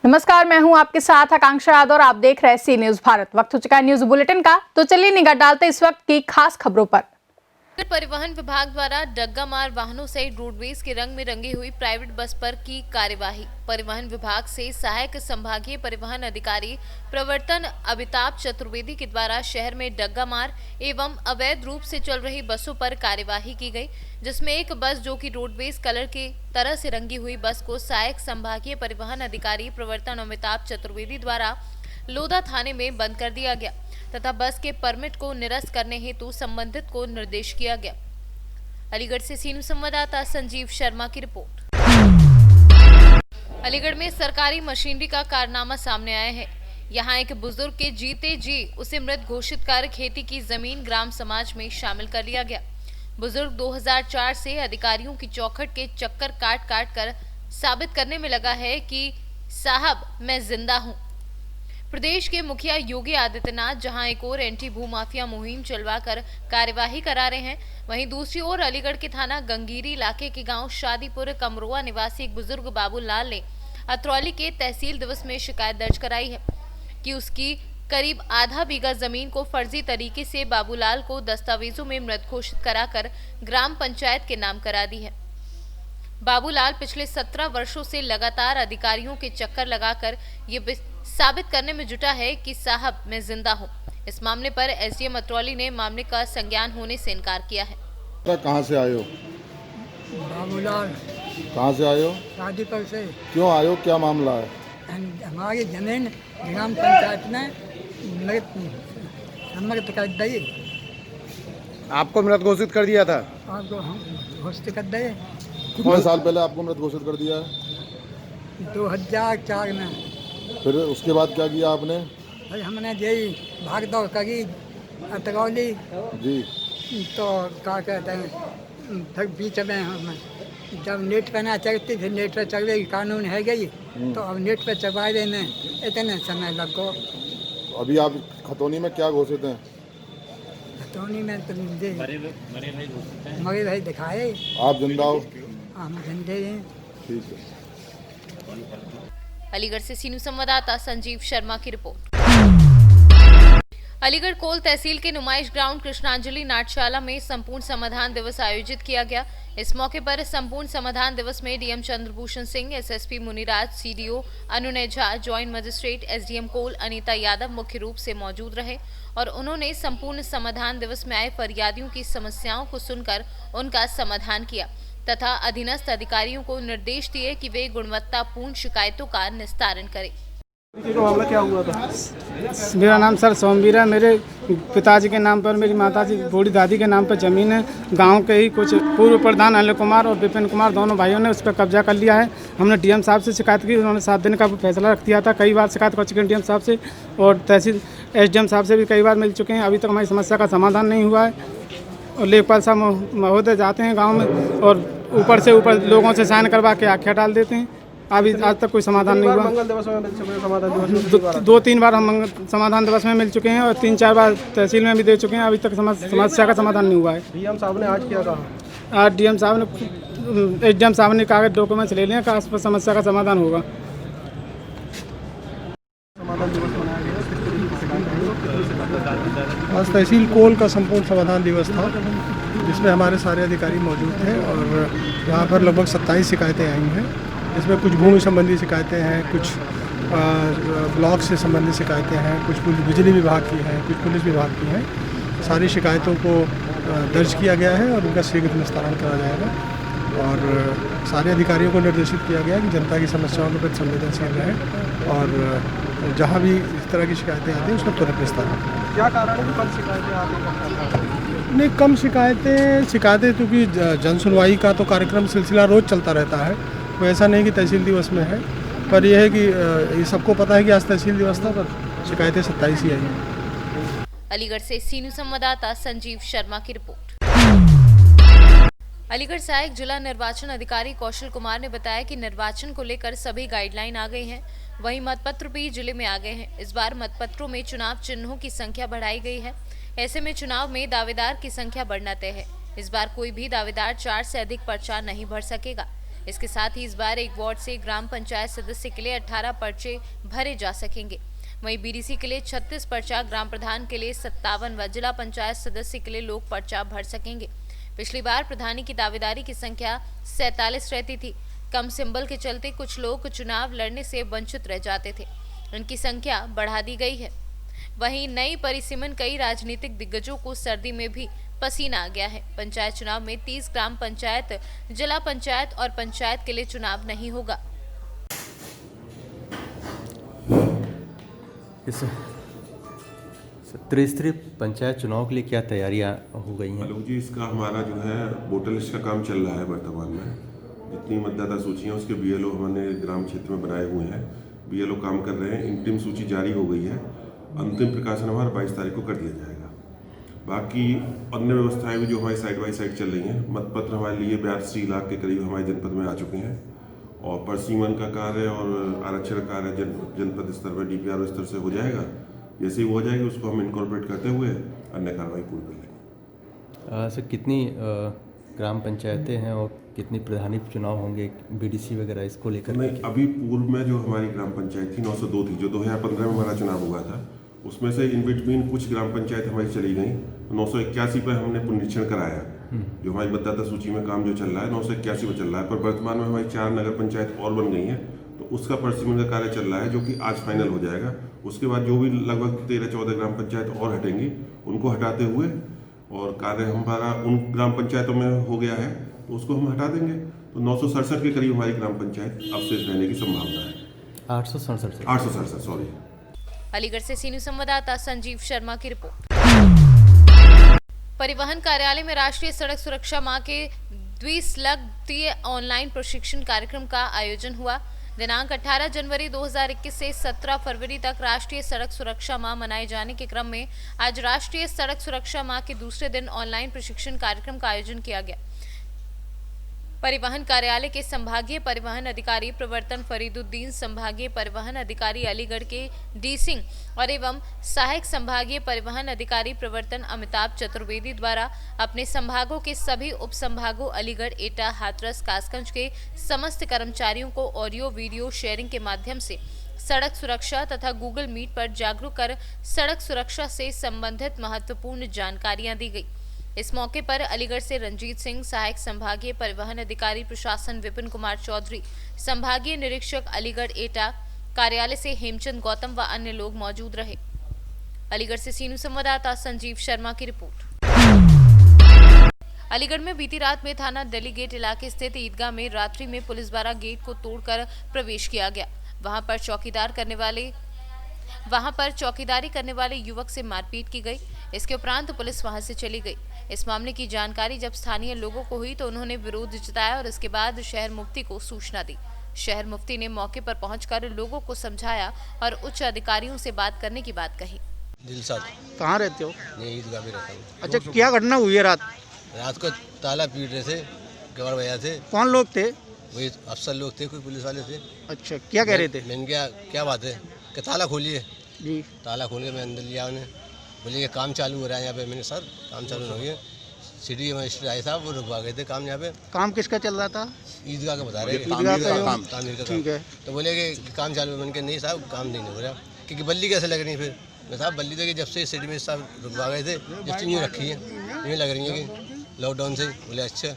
नमस्कार, मैं हूं आपके साथ आकांक्षा यादव और आप देख रहे हैं सी न्यूज भारत। वक्त हो चुका है न्यूज बुलेटिन का, तो चलिए निगाह डालते इस वक्त की खास खबरों पर। परिवहन विभाग द्वारा डग्गा मार वाहनों सहित रोडवेज के रंग में रंगी हुई प्राइवेट बस पर की कार्यवाही। परिवहन विभाग से सहायक संभागीय परिवहन अधिकारी प्रवर्तन अमिताभ चतुर्वेदी के द्वारा शहर में डग्गा मार एवं अवैध रूप से चल रही बसों पर कार्यवाही की गई, जिसमें एक बस जो कि रोडवेज कलर की तरह से रंगी हुई बस को सहायक संभागीय परिवहन अधिकारी प्रवर्तन अमिताभ चतुर्वेदी द्वारा लोधा थाने में बंद कर दिया गया तथा बस के परमिट को निरस्त करने हेतु संबंधित को निर्देश किया गया। अलीगढ़ से सी न्यूज संवाददाता संजीव शर्मा की रिपोर्ट। अलीगढ़ में सरकारी मशीनरी का कारनामा सामने आया है। यहां एक बुजुर्ग के जीते जी उसे मृत घोषित कर खेती की जमीन ग्राम समाज में शामिल कर लिया गया। बुजुर्ग 2004 से अधिकारियों की चौखट के चक्कर काट कर साबित करने में लगा है कि साहब मैं जिंदा हूं। प्रदेश के मुखिया योगी आदित्यनाथ जहां एक ओर एंटी भूमाफिया मुहिम चलवाकर कार्यवाही करा रहे हैं, वहीं दूसरी ओर अलीगढ़ के थाना गंगीरी इलाके के गांव शादीपुर कमरोआ निवासी एक बुजुर्ग बाबूलाल ने अतरौली के तहसील दिवस में शिकायत दर्ज कराई है कि उसकी करीब आधा बीघा जमीन को फर्जी तरीके से बाबूलाल को दस्तावेजों में मृत घोषित कराकर ग्राम पंचायत के नाम करा दी है। बाबूलाल पिछले 17 वर्षों से लगातार अधिकारियों के चक्कर लगाकर ये साबित करने में जुटा है कि साहब मैं जिंदा हूं। इस मामले पर एसडीएम अतरौली ने मामले का संज्ञान होने से इनकार किया है। कहाँ से आए हो? बाबूलाल। कहाँ से आए हो? शादीपुर से। क्यों आए हो, क्या मामला है? हमारी जमीन ग्राम पंचायत में मृत कर दी। आपको मृत घोषित कर दिया था? आपको हम घोषित कर दिए। कितने साल पहले आपको मृत घोषित कर दिया है? 2004 में। फिर उसके बाद क्या किया आपने? भाई हमने यही भाग दौड़ करी अतरौली जी। तो क्या कहते हैं, फिर बीच में हम जब नेट पर ना चलती फिर नेट पर चल गई, कानून है गई तो अब नेट पर चलवा देने इतने समय लग गो। अभी आप खतौनी में क्या घोषित हैं? खतौनी में तो मरे भाई दिखाए। आप जिंदा हो? हम झंडे हैं। ठीक है। अलीगढ़ से सी न्यूज संवाददाता संजीव शर्मा की रिपोर्ट। अलीगढ़ कोल तहसील के नुमाइश ग्राउंड कृष्णांजलि नाट्यशाला में संपूर्ण समाधान दिवस आयोजित किया गया। इस मौके पर संपूर्ण समाधान दिवस में डीएम चंद्रभूषण सिंह, एसएसपी मुनिराज, सीडीओ अनुनय झा, ज्वाइंट मजिस्ट्रेट एसडीएम कोल अनीता यादव मुख्य रूप से मौजूद रहे और उन्होंने संपूर्ण समाधान दिवस में आए फरियादियों की समस्याओं को सुनकर उनका समाधान किया तथा अधीनस्थ अधिकारियों को निर्देश दिए कि वे गुणवत्तापूर्ण शिकायतों का निस्तारण करें। मामला क्या हुआ था? मेरा नाम सर सोमवीर है। मेरे पिताजी के नाम पर, मेरी माताजी बूढ़ी दादी के नाम पर ज़मीन है। गांव के ही कुछ पूर्व प्रधान अनिल कुमार और विपिन कुमार दोनों भाइयों ने उस पर कब्जा कर लिया है। हमने डीएम साहब से शिकायत की, उन्होंने 7 दिन का फैसला रख दिया था। कई बार शिकायत कर चुके हैं डीएम साहब से और तहसील एसडीएम साहब से भी कई बार मिल चुके हैं। अभी तक हमारी समस्या का समाधान नहीं हुआ है और लेखपाल साहब महोदय जाते हैं गाँव में और ऊपर से ऊपर लोगों से साइन करवा के आख्या डाल देते हैं। अभी आज तक कोई समाधान नहीं हुआ। मंगल दिवस में मिल चुके हैं समाधान दिवस? 2-3 बार हम समाधान दिवस में मिल चुके हैं और 3-4 बार तहसील में भी दे चुके हैं। अभी तक समस्या का समाधान नहीं हुआ है। डीएम साहब ने आज क्या कहा? आज डीएम साहब ने एसडीएम साहब ने कागज डॉक्यूमेंट्स ले लिए, कागज पर समस्या का समाधान होगा। समाधान दिवस मनाया गया, किस तरीके की शिकायत? आज तहसील कोल का संपूर्ण समाधान दिवस था, जिसमें हमारे सारे अधिकारी मौजूद थे और यहाँ पर लगभग 27 शिकायतें आई हैं। इसमें कुछ भूमि संबंधी शिकायतें हैं, कुछ ब्लॉक से संबंधित शिकायतें हैं, कुछ बिजली विभाग की हैं, कुछ पुलिस विभाग की हैं। सारी शिकायतों को दर्ज किया गया है और उनका शीघ्र निस्तारण करा जाएगा और सारे अधिकारियों को निर्देशित किया गया कि जनता की समस्याओं के प्रति संवेदनशील रहें और जहाँ भी इस तरह की शिकायतें आती हैं उसका तुरंत निस्तारण। क्या कारण है कि कम शिकायतें आती? नहीं, कम शिकायतें क्योंकि जन सुनवाई का तो कार्यक्रम सिलसिला रोज़ चलता रहता है, तो ऐसा नहीं कि तहसील दिवस में है, पर यह है कि ये सबको पता है कि आज तहसील दिवस था, पर शिकायतें 27 ही आई हैं। अलीगढ़ से सी न्यूज संवाददाता संजीव शर्मा की रिपोर्ट। अलीगढ़ सहायक जिला निर्वाचन अधिकारी कौशल कुमार ने बताया कि निर्वाचन को लेकर सभी गाइडलाइन आ गई हैं, वहीं मतपत्र भी जिले में आ गए हैं। इस बार मतपत्रों में चुनाव चिन्हों की संख्या बढ़ाई गई है। ऐसे में चुनाव में दावेदार की संख्या बढ़ना तय है। इस बार कोई भी दावेदार 4 से अधिक पर्चा नहीं भर सकेगा। इसके साथ ही इस बार एक वार्ड से ग्राम पंचायत सदस्य के लिए 18 पर्चे भरे जा सकेंगे। वहीं बीडीसी के लिए 36 पर्चा, ग्राम प्रधान के लिए 57 व जिला पंचायत सदस्य के लिए लोग पर्चा भर सकेंगे। पिछली बार प्रधानी की दावेदारी की संख्या 47 रहती थी। कम सिंबल के चलते कुछ लोग चुनाव लड़ने से वंचित रह जाते थे। इनकी संख्या बढ़ा दी गई है। वहीं नई परिसीमन कई राजनीतिक दिग्गजों को सर्दी में भी पसीना आ गया है। पंचायत चुनाव में 30 ग्राम पंचायत, जिला पंचायत और पंचायत के लिए चुनाव नहीं होगा। इस त्रिस्तरीय पंचायत चुनाव के लिए क्या तैयारियां हो गई हैं? आलोक जी, इसका हमारा जो है वोटर लिस्ट का काम चल रहा है वर्तमान में। जितनी मतदाता सूची हैं उसके बीएलओ हमने ग्राम क्षेत्र में बनाए हुए हैं। बीएलओ काम कर रहे हैं। अंतिम सूची जारी हो गई है। अंतिम प्रकाशन हमारा 22 तारीख को कर दिया जाएगा। बाकी अन्य व्यवस्थाएं भी जो हमारी साइड बाई साइड चल रही हैं। मतपत्र हमारे लिए 82 लाख के करीब हमारे जनपद में आ चुके हैं और परिसीमन का कार्य और आरक्षण कार्य जनपद स्तर पर डीपीआर स्तर से हो जाएगा। जैसे ही हो जाएगी उसको हम इनकॉर्पोरेट करते हुए अन्य कार्रवाई पूरी कर लेंगे। सर, कितनी ग्राम पंचायतें हैं और कितनी प्रधानी चुनाव होंगे, बीडीसी वगैरह, इसको लेकर? नहीं, अभी पूर्व में जो हमारी ग्राम पंचायत थी 902 थी, जो 2015 में हमारा चुनाव हुआ था। उसमें से इन बिटवीन कुछ ग्राम पंचायत हमारी चली गई। 981 पर हमने पुनरीक्षण कराया। जो हमारी मतदाता सूची में काम जो चल रहा है 981 पर चल रहा है। पर वर्तमान में हमारी 4 नगर पंचायत और बन गई हैं, तो उसका परिसीमन का कार्य चल रहा है, जो कि आज फाइनल हो जाएगा। उसके बाद जो भी लगभग 13-14 ग्राम पंचायत और हटेंगी, उनको हटाते हुए और कार्य हमारा उन ग्राम पंचायतों में हो गया है तो उसको हम हटा देंगे। तो 967 के करीब हमारी ग्राम पंचायत अवशेष रहने की संभावना है। 867 सॉरी। अलीगढ़ से सीनियर संवाददाता संजीव शर्मा की रिपोर्ट। परिवहन कार्यालय में राष्ट्रीय सड़क सुरक्षा माह के द्विस्लग्तीय ऑनलाइन प्रशिक्षण कार्यक्रम का आयोजन हुआ। दिनांक 18 जनवरी 2021 से 17 फरवरी तक राष्ट्रीय सड़क सुरक्षा माह मनाए जाने के क्रम में आज राष्ट्रीय सड़क सुरक्षा माह के दूसरे दिन ऑनलाइन प्रशिक्षण कार्यक्रम का आयोजन किया गया। परिवहन कार्यालय के संभागीय परिवहन अधिकारी प्रवर्तन फरीदुद्दीन, संभागीय परिवहन अधिकारी अलीगढ़ के डी सिंह और एवं सहायक संभागीय परिवहन अधिकारी प्रवर्तन अमिताभ चतुर्वेदी द्वारा अपने संभागों के सभी उप संभागों अलीगढ़, एटा, हाथरस, कासगंज के समस्त कर्मचारियों को ऑडियो वीडियो शेयरिंग के माध्यम से सड़क सुरक्षा तथा गूगल मीट पर जागरूक कर सड़क सुरक्षा से संबंधित महत्वपूर्ण जानकारियां दी गई। इस मौके पर अलीगढ़ से रंजीत सिंह, सहायक संभागीय परिवहन अधिकारी प्रशासन विपिन कुमार चौधरी, संभागीय निरीक्षक अलीगढ़ एटा कार्यालय से हेमचंद गौतम व अन्य लोग मौजूद रहे। अलीगढ़ से सीनियर संवाददाता संजीव शर्मा की रिपोर्ट। अलीगढ़ में बीती रात में थाना डेलीगेट इलाके स्थित ईदगाह में रात्रि में पुलिस द्वारा गेट को तोड़कर प्रवेश किया गया। वहां पर चौकीदारी करने वाले युवक से मारपीट की गई। इसके उपरांत पुलिस वहां से चली गई। इस मामले की जानकारी जब स्थानीय लोगों को हुई तो उन्होंने विरोध जताया और इसके बाद शहर मुफ्ती को सूचना दी। शहर मुफ्ती ने मौके पर पहुंचकर लोगों को समझाया और उच्च अधिकारियों से बात करने की बात कही। दिलसाद, कहाँ रहते हो? मैं ईदगाह में रहता हूँ। अच्छा, क्या घटना हुई है रात? रात को ताला पीट रहे थे, कवर भैया थे। कौन लोग थे? वही अफसर लोग थे, कोई पुलिस वाले थे। अच्छा, क्या कह रहे थे? मैंने क्या बात है कि ताला खोलिए जी। ताला खोल के मैं अंदर लिया उन्हें। बोले कि काम चालू हो रहा है यहाँ पे। मैंने सर काम चालू हो गया। सिटी मजिस्ट्रेट आए साहब, वो रुकवा गए थे काम यहाँ पे। काम किसका चल रहा था? ईदगाह का बता रहे हैं, ईदगाह का काम, तामीर का ठीक है। तो बोले कि काम चालू है। मैंने कहा नहीं साहब, काम नहीं हो रहा। क्योंकि बल्ली कैसे लग रही है? फिर मैं साहब बल्ली तो कि जब से सिटी में साहब रुकवा गए थे, जब से यूँ रखी है, यूँ लग रही है कि लॉकडाउन से। बोले अच्छा,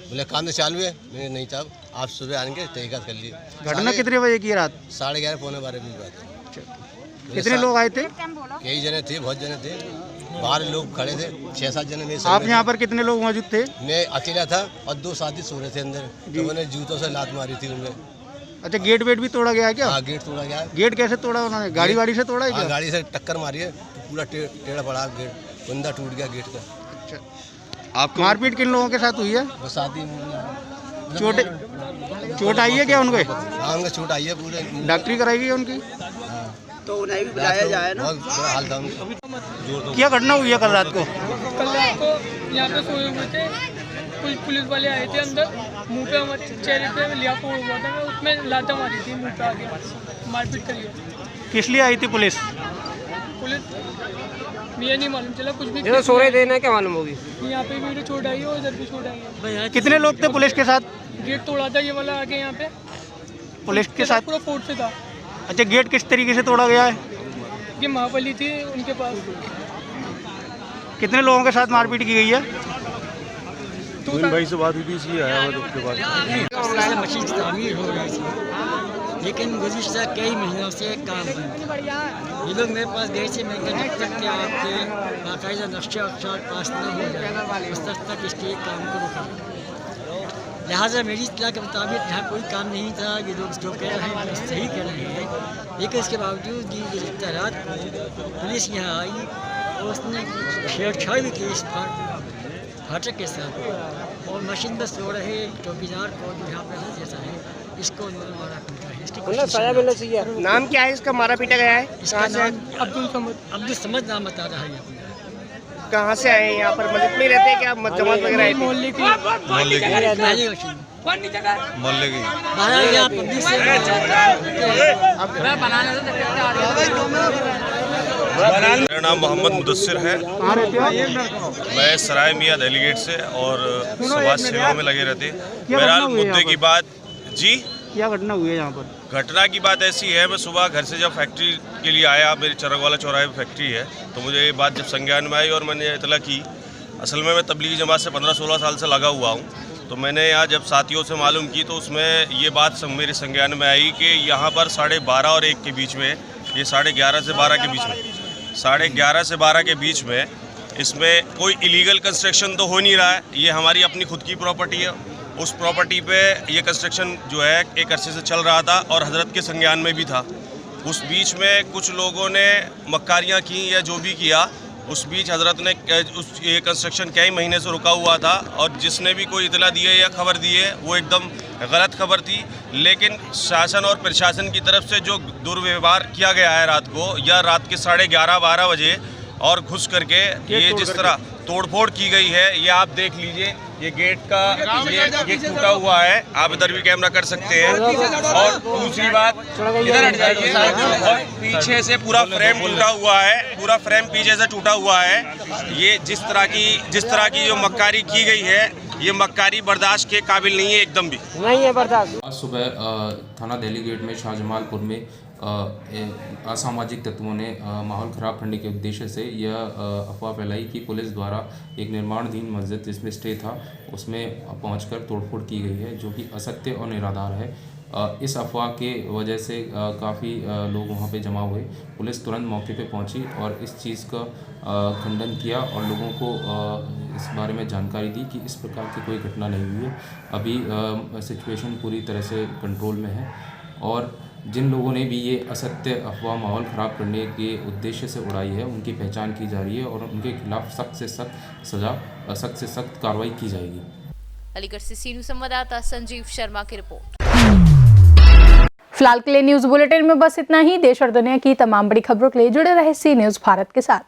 बोले काम तो चालू है। मैंने नहीं साहब, आप सुबह आने के तहकीकात कर लिए। घटना कितने बजे की रात? 11:30 पौने 12 की बात है। कितने लोग आए थे? कई जने थे, बहुत जने थे। बाहर लोग खड़े थे, 6-7 जने मेरे। आप यहाँ पर कितने लोग मौजूद थे? मैं अकेला था और 2 साथी सो रहे थे अंदर। तो मैंने जूतों से लात मारी थी उनमें। अच्छा, गेट वेट भी तोड़ा गया है क्या? हाँ, गेट तोड़ा गया। गेट कैसे तोड़ा उन्होंने? गाड़ी से तोड़ा है क्या? गाड़ी से टक्कर मारी है, तो पूरा टेढ़ा पड़ा गेट, कुंदा टूट गया गेट का। अच्छा, आपको मारपीट किन लोगों के साथ हुई है? बस आदमी चोट आई है क्या उनको? हाँ, उनको चोट आई है पूरे। डॉक्टरी कराई गई है उनकी? तो उन्हें भी बुलाया जाए ना। बहुत बुरा हाल था उनका। क्या घटना हुई है कल रात को? कल रात को यहाँ पे सोए हुए थे, कुछ पुलिस वाले आए थे अंदर। मुंह पे हमारे चेहरे पे लिया फोड़ हुआ था, मैं उसमें लाता मारी थी, मुंह पे आके मारपीट करी। किस लिए आई थी पुलिस? पुलिस ये नहीं मालूम चला कुछ भी। सो रहे थे ना, क्या मालूम होगी। यहाँ पे भी छोड़ आई है और इधर भी छोड़ आई है। कितने लोग थे पुलिस के साथ? गेट तोड़ा था ये वाला आगे यहाँ पे पुलिस के साथ पूरा फोर्ट से था। अच्छा, गेट किस तरीके से तोड़ा गया है? ये महाबली थी उनके पास। कितने लोगों के साथ मारपीट की गई है? तो भाई से बात हुई थी, इसी आया हुआ उसके बाद। मशीन की तामीर हो रही थी, लेकिन गुज़िश्ता कई महीनों से काम बंद। ये लोग मेरे पास गए थे, मैं जब तक कि आपके बाकायदा नक्शा अक्षर पास न हो जाए उस तक इसके काम को रोका। लिहाजा मेरी इत्तला के मुताबिक यहाँ कोई काम नहीं था। ये लोग जो कह रहे हैं वो सही कह रहे हैं, लेकिन इसके बावजूद ये गुज़िश्ता रात को पुलिस यहाँ आई और उसने छेड़छाड़ भी की इस फाटक के साथ, और मशीन पर सो रहे चौकीदार को जो यहाँ पर जैसा है इसको उन्होंने मारा पीटा है। इसकी सजा मिलना चाहिए। नाम क्या है इसका, मारा पीटा गया है? इसका नाम अब्दुल समद नाम बता रहा है। कहाँ से आए हैं यहाँ पर? मस्जिद में रहते हैं क्या? जमात वगैरह आए थे? मोहल्ले की मेरा नाम मोहम्मद मुदस्सिर है। मैं सराय मियाँ डेलीगेट से और समाज सेवा में लगे रहते। बहरहाल मुद्दे की बात जी, क्या घटना हुई है यहाँ पर? घटना की बात ऐसी है, मैं सुबह घर से जब फैक्ट्री के लिए आया, मेरी चरकवाला चौराहे पर फैक्ट्री है, तो मुझे ये बात जब संज्ञान में आई और मैंने इतला की। असल में मैं तबलीगी जमात से 15-16 साल से लगा हुआ हूँ, तो मैंने यहाँ जब साथियों से मालूम की तो उसमें ये बात मेरे संज्ञान में आई कि यहाँ पर 12:30 और 1 के बीच में, ये 11:30 से 12 के बीच में, 11:30 से 12 के बीच में इसमें कोई इलीगल कंस्ट्रक्शन तो हो नहीं रहा है। ये हमारी अपनी खुद की प्रॉपर्टी है। उस प्रॉपर्टी पे ये कंस्ट्रक्शन जो है एक अरसे से चल रहा था और हजरत के संज्ञान में भी था। उस बीच में कुछ लोगों ने मक्कारियाँ की या जो भी किया, उस बीच हजरत ने ये कंस्ट्रक्शन कई महीने से रुका हुआ था और जिसने भी कोई इतला दी है या खबर दी है वो एकदम गलत खबर थी। लेकिन शासन और प्रशासन की तरफ से जो दुर्व्यवहार किया गया है रात को या रात के 11:30-12 बजे और घुस करके ये जिस तरह तोड़फोड़ की गई है, ये आप देख लीजिए। ये गेट का ये टूटा हुआ है, आप इधर भी कैमरा कर सकते हैं। और दूसरी बात, इधर हट जाइए, और पीछे से पूरा फ्रेम टूटा हुआ है, पूरा फ्रेम पीछे से टूटा हुआ है। ये जिस तरह की जो मक्कारी की गई है, ये मक्कारी बर्दाश्त के काबिल नहीं है, एकदम भी नहीं है बर्दाश्त। आज सुबह थाना दिल्ली गेट में शाहजमालपुर में असामाजिक तत्वों ने माहौल ख़राब करने के उद्देश्य से यह अफवाह फैलाई कि पुलिस द्वारा एक निर्माणाधीन मस्जिद जिसमें स्टे था उसमें पहुंचकर तोड़फोड़ की गई है, जो कि असत्य और निराधार है। इस अफवाह के वजह से काफ़ी लोग वहां पे जमा हुए। पुलिस तुरंत मौके पे पहुंची और इस चीज़ का खंडन किया और लोगों को इस बारे में जानकारी दी कि इस प्रकार की कोई घटना नहीं हुई है। अभी सिचुएशन पूरी तरह से कंट्रोल में है और जिन लोगों ने भी ये असत्य अफवाह माहौल ख़राब करने के उद्देश्य से उड़ाई है उनकी पहचान की जा रही है और उनके खिलाफ सख्त से सख्त सज़ा, सख्त से सख्त कार्रवाई की जाएगी। अलीगढ़ से सीनू संवाददाता संजीव शर्मा की रिपोर्ट। फिलहाल के लिए न्यूज बुलेटिन में बस इतना ही। देश और दुनिया की तमाम बड़ी खबरों के लिए जुड़े रहे सी न्यूज भारत के साथ।